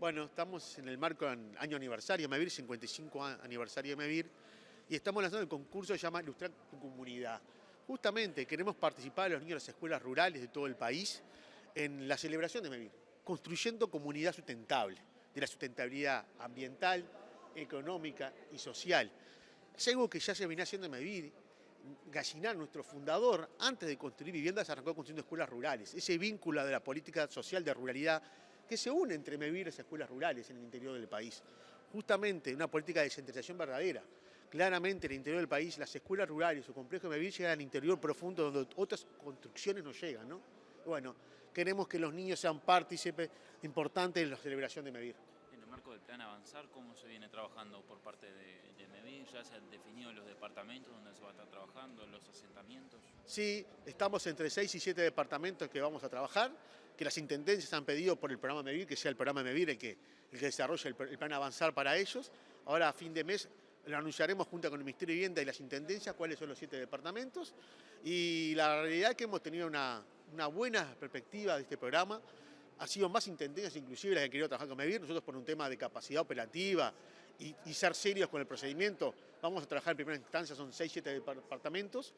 Bueno, estamos en el marco del año aniversario de MEVIR, 55 aniversario de MEVIR, y estamos lanzando el concurso que se llama Ilustrar tu comunidad. Justamente queremos participar los niños de las escuelas rurales de todo el país en la celebración de MEVIR, construyendo comunidad sustentable, de la sustentabilidad ambiental, económica y social. Es algo que ya se venía haciendo en MEVIR. Gallinar, nuestro fundador, antes de construir viviendas, arrancó construyendo escuelas rurales. Ese vínculo de la política social de ruralidad que se une entre MEVIR y las escuelas rurales en el interior del país. Justamente una política de descentralización verdadera. Claramente en el interior del país, las escuelas rurales, su complejo de MEVIR llegan al interior profundo donde otras construcciones no llegan, ¿no? Bueno, queremos que los niños sean partícipes importantes en la celebración de MEVIR. En el marco del plan Avanzar, ¿cómo se viene trabajando por parte de MEVIR? ¿Ya se han definido los departamentos donde se va a estar trabajando, los asentamientos? Sí, estamos entre 6 y 7 departamentos que vamos a trabajar, que las intendencias han pedido por el programa MEVIR, que sea el programa MEVIR el que desarrolle el plan Avanzar para ellos. Ahora a fin de mes lo anunciaremos junto con el Ministerio de Vivienda y las intendencias cuáles son los 7 departamentos. Y la realidad es que hemos tenido una buena perspectiva de este programa. Ha sido más intendencias inclusive las que han querido trabajar con MEVIR. Nosotros por un tema de capacidad operativa y ser serios con el procedimiento, vamos a trabajar en primera instancia, son 6, 7 departamentos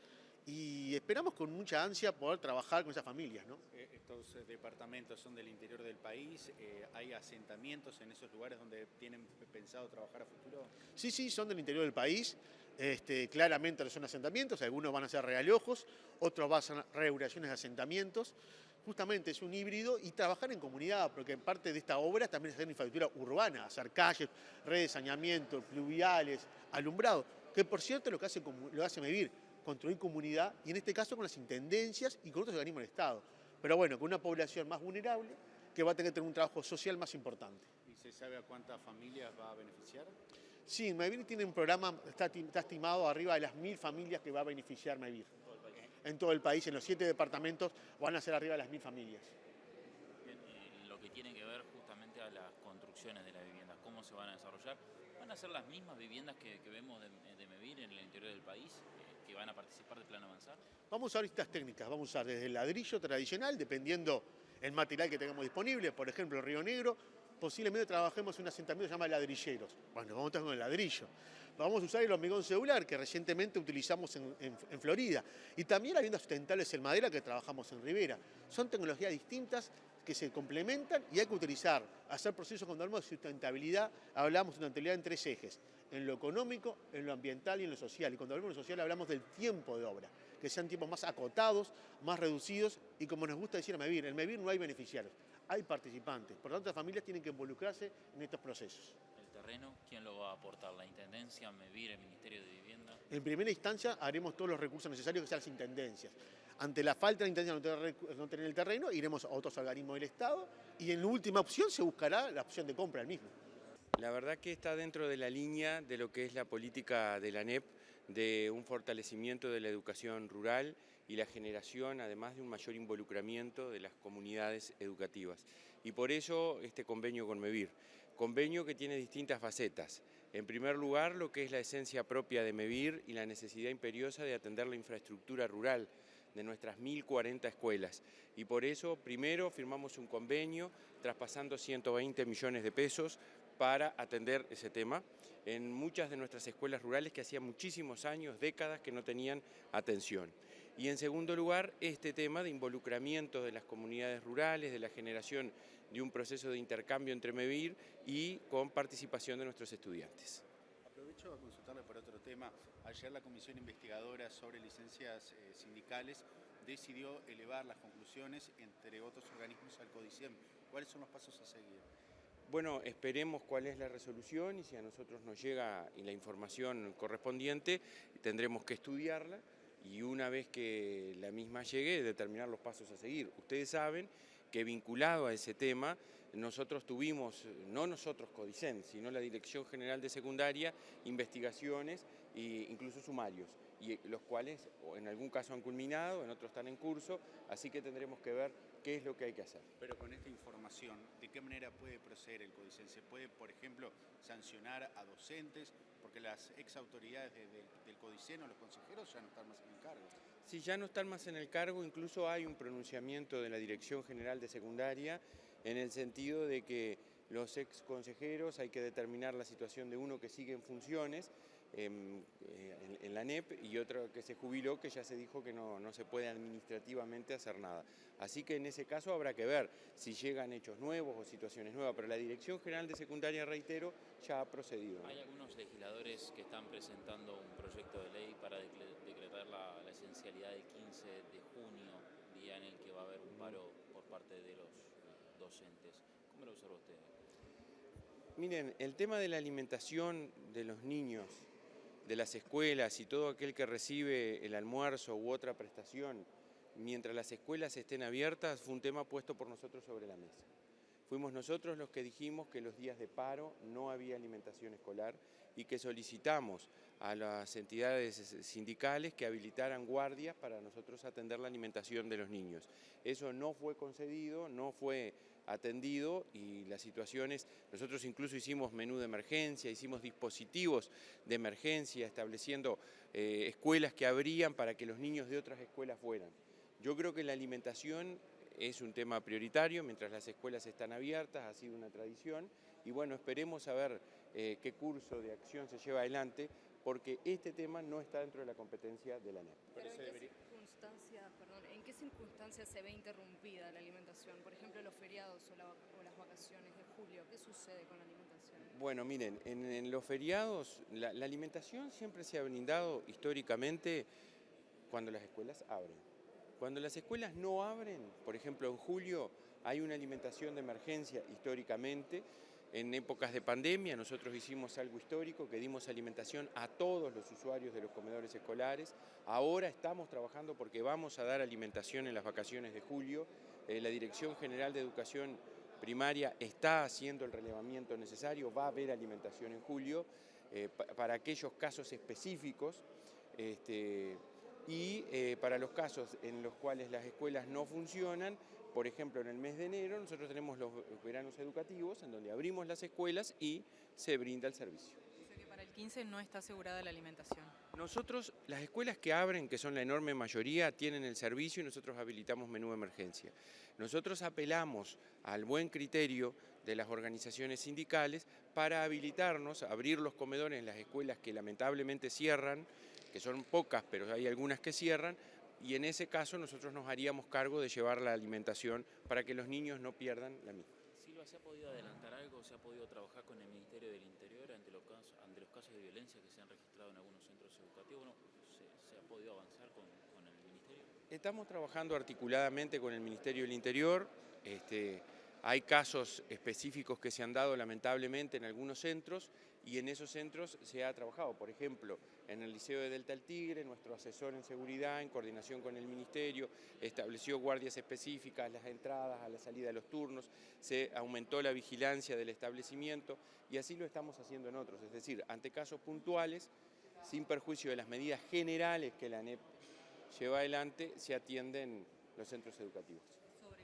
y esperamos con mucha ansia poder trabajar con esas familias, ¿no? Estos departamentos son del interior del país, ¿hay asentamientos en esos lugares donde tienen pensado trabajar a futuro? Sí, sí, son del interior del país, claramente son asentamientos, algunos van a ser realojos, otros van a ser reuraciones de asentamientos. Justamente es un híbrido y trabajar en comunidad, porque parte de esta obra también es hacer infraestructura urbana, hacer calles, redes de saneamiento, pluviales, alumbrado, que por cierto lo hace MEVIR, construir comunidad, y en este caso con las intendencias y con otros organismos del Estado. Pero bueno, con una población más vulnerable que va a tener un trabajo social más importante. ¿Y se sabe a cuántas familias va a beneficiar? Sí, MEVIR tiene un programa, está estimado arriba de las 1000 familias que va a beneficiar MEVIR. En todo el país, en los 7 departamentos, van a ser arriba de las 1000 familias. Bien, lo que tiene que ver justamente a las construcciones de las viviendas, ¿cómo se van a desarrollar? ¿Van a ser las mismas viviendas que vemos de MEVIR en el interior del país, que van a participar del plan Avanzar? Vamos a usar distintas técnicas, vamos a usar desde el ladrillo tradicional, dependiendo el material que tengamos disponible, por ejemplo, en Río Negro, posiblemente trabajemos en un asentamiento que se llama ladrilleros. Bueno, vamos a estar con el ladrillo. Vamos a usar el hormigón celular, que recientemente utilizamos en Florida. Y también las viviendas sustentables en madera, que trabajamos en Rivera. Son tecnologías distintas que se complementan y hay que utilizar, hacer procesos cuando hablamos de sustentabilidad, hablamos de sustentabilidad en 3 ejes, en lo económico, en lo ambiental y en lo social. Y cuando hablamos de lo social hablamos del tiempo de obra, que sean tiempos más acotados, más reducidos y como nos gusta decir en MEVIR no hay beneficiarios, hay participantes. Por lo tanto, las familias tienen que involucrarse en estos procesos. ¿El terreno quién lo va a aportar? ¿La Intendencia, MEVIR, el Ministerio de Vivienda? En primera instancia haremos todos los recursos necesarios que sean las intendencias. Ante la falta de intendencia de no tener el terreno, iremos a otros organismos del Estado y en última opción se buscará la opción de compra del mismo. La verdad que está dentro de la línea de lo que es la política de la ANEP, de un fortalecimiento de la educación rural y la generación, además de un mayor involucramiento de las comunidades educativas. Y por eso este convenio con MEVIR, convenio que tiene distintas facetas. En primer lugar, lo que es la esencia propia de MEVIR y la necesidad imperiosa de atender la infraestructura rural de nuestras 1040 escuelas. Y por eso, primero, firmamos un convenio traspasando 120 millones de pesos para atender ese tema en muchas de nuestras escuelas rurales que hacía muchísimos años, décadas, que no tenían atención. Y en segundo lugar, este tema de involucramiento de las comunidades rurales, de la generación de un proceso de intercambio entre MEVIR y con participación de nuestros estudiantes. Aprovecho a consultarle por otro tema. Ayer la Comisión Investigadora sobre Licencias Sindicales decidió elevar las conclusiones, entre otros organismos, al CODICEM. ¿Cuáles son los pasos a seguir? Bueno, esperemos cuál es la resolución y si a nosotros nos llega la información correspondiente, tendremos que estudiarla y una vez que la misma llegue, determinar los pasos a seguir. Ustedes saben que vinculado a ese tema, nosotros tuvimos, no nosotros CODICEM, sino la Dirección General de Secundaria, investigaciones e incluso sumarios, y los cuales en algún caso han culminado, en otros están en curso, así que tendremos que ver qué es lo que hay que hacer. Pero con esta información, ¿de qué manera puede proceder el CODICEM? ¿Se puede, por ejemplo, sancionar a docentes? Porque las ex autoridades del CODICEM o los consejeros ya no están más en el cargo. Si ya no están más en el cargo, incluso hay un pronunciamiento de la Dirección General de Secundaria en el sentido de que los ex consejeros, hay que determinar la situación de uno que sigue en funciones en la ANEP y otro que se jubiló, que ya se dijo que no se puede administrativamente hacer nada. Así que en ese caso habrá que ver si llegan hechos nuevos o situaciones nuevas, pero la Dirección General de Secundaria, reitero, ya ha procedido, ¿no? Hay algunos legisladores que están presentando un proyecto de ley para decretar la esencialidad del 15 de junio, día en el que va a haber un paro por parte de los docentes. ¿Cómo lo observa usted? Miren, el tema de la alimentación de los niños, de las escuelas y todo aquel que recibe el almuerzo u otra prestación, mientras las escuelas estén abiertas, fue un tema puesto por nosotros sobre la mesa. Fuimos nosotros los que dijimos que los días de paro no había alimentación escolar y que solicitamos a las entidades sindicales que habilitaran guardias para nosotros atender la alimentación de los niños. Eso no fue concedido, no fue atendido y las situaciones, nosotros incluso hicimos menú de emergencia, hicimos dispositivos de emergencia estableciendo escuelas que abrían para que los niños de otras escuelas fueran. Yo creo que la alimentación es un tema prioritario mientras las escuelas están abiertas, ha sido una tradición y bueno, esperemos a ver qué curso de acción se lleva adelante porque este tema no está dentro de la competencia de la ANEP. ¿En qué circunstancias se ve interrumpida la alimentación? Por ejemplo, los feriados o las vacaciones de julio. ¿Qué sucede con la alimentación? Bueno, miren, en los feriados la alimentación siempre se ha brindado históricamente cuando las escuelas abren. Cuando las escuelas no abren, por ejemplo en julio hay una alimentación de emergencia históricamente. En épocas de pandemia nosotros hicimos algo histórico, que dimos alimentación a todos los usuarios de los comedores escolares. Ahora estamos trabajando porque vamos a dar alimentación en las vacaciones de julio. La Dirección General de Educación Primaria está haciendo el relevamiento necesario, va a haber alimentación en julio para aquellos casos específicos. Para los casos en los cuales las escuelas no funcionan, por ejemplo en el mes de enero nosotros tenemos los veranos educativos en donde abrimos las escuelas y se brinda el servicio. O sea que para el 15 no está asegurada la alimentación. Nosotros, las escuelas que abren, que son la enorme mayoría, tienen el servicio y nosotros habilitamos menú de emergencia. Nosotros apelamos al buen criterio de las organizaciones sindicales para habilitarnos, abrir los comedores en las escuelas que lamentablemente cierran, que son pocas, pero hay algunas que cierran, y en ese caso nosotros nos haríamos cargo de llevar la alimentación para que los niños no pierdan la misma. Silva, ¿se ha podido adelantar algo? ¿Se ha podido trabajar con el Ministerio del Interior ante los casos de violencia que se han registrado en algunos centros educativos? Bueno, ¿se ha podido avanzar con el Ministerio? Estamos trabajando articuladamente con el Ministerio del Interior. Hay casos específicos que se han dado lamentablemente en algunos centros y en esos centros se ha trabajado. Por ejemplo, en el Liceo de Delta del Tigre, nuestro asesor en seguridad, en coordinación con el Ministerio, estableció guardias específicas a las entradas, a la salida de los turnos, se aumentó la vigilancia del establecimiento y así lo estamos haciendo en otros. Es decir, ante casos puntuales, sin perjuicio de las medidas generales que la ANEP lleva adelante, se atienden los centros educativos.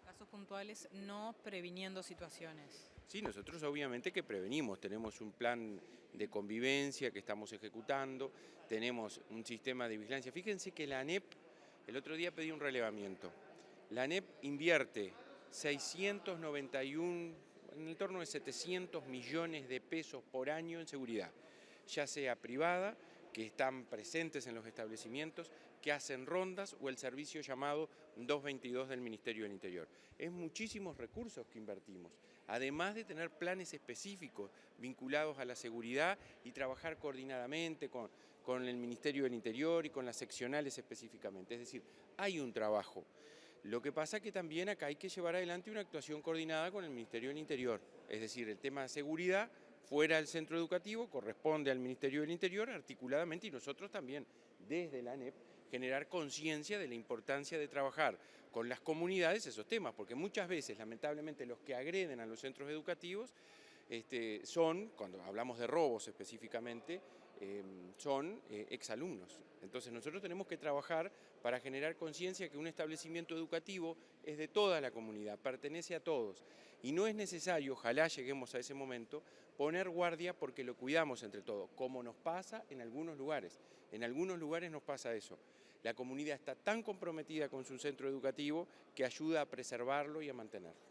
Casos puntuales, no previniendo situaciones. Sí, nosotros obviamente que prevenimos, tenemos un plan de convivencia que estamos ejecutando, tenemos un sistema de vigilancia. Fíjense que la ANEP, el otro día pedí un relevamiento, la ANEP invierte 691, en el torno de 700 millones de pesos por año en seguridad, ya sea privada, que están presentes en los establecimientos, que hacen rondas o el servicio llamado 222 del Ministerio del Interior. Es muchísimos recursos que invertimos, además de tener planes específicos vinculados a la seguridad y trabajar coordinadamente con el Ministerio del Interior y con las seccionales específicamente. Es decir, hay un trabajo. Lo que pasa es que también acá hay que llevar adelante una actuación coordinada con el Ministerio del Interior. Es decir, el tema de seguridad fuera del centro educativo corresponde al Ministerio del Interior articuladamente y nosotros también desde la ANEP generar conciencia de la importancia de trabajar con las comunidades esos temas, porque muchas veces lamentablemente los que agreden a los centros educativos son, cuando hablamos de robos específicamente, son exalumnos. Entonces nosotros tenemos que trabajar para generar conciencia que un establecimiento educativo es de toda la comunidad, pertenece a todos. Y no es necesario, ojalá lleguemos a ese momento, poner guardia porque lo cuidamos entre todos, como nos pasa en algunos lugares. En algunos lugares nos pasa eso. La comunidad está tan comprometida con su centro educativo que ayuda a preservarlo y a mantenerlo.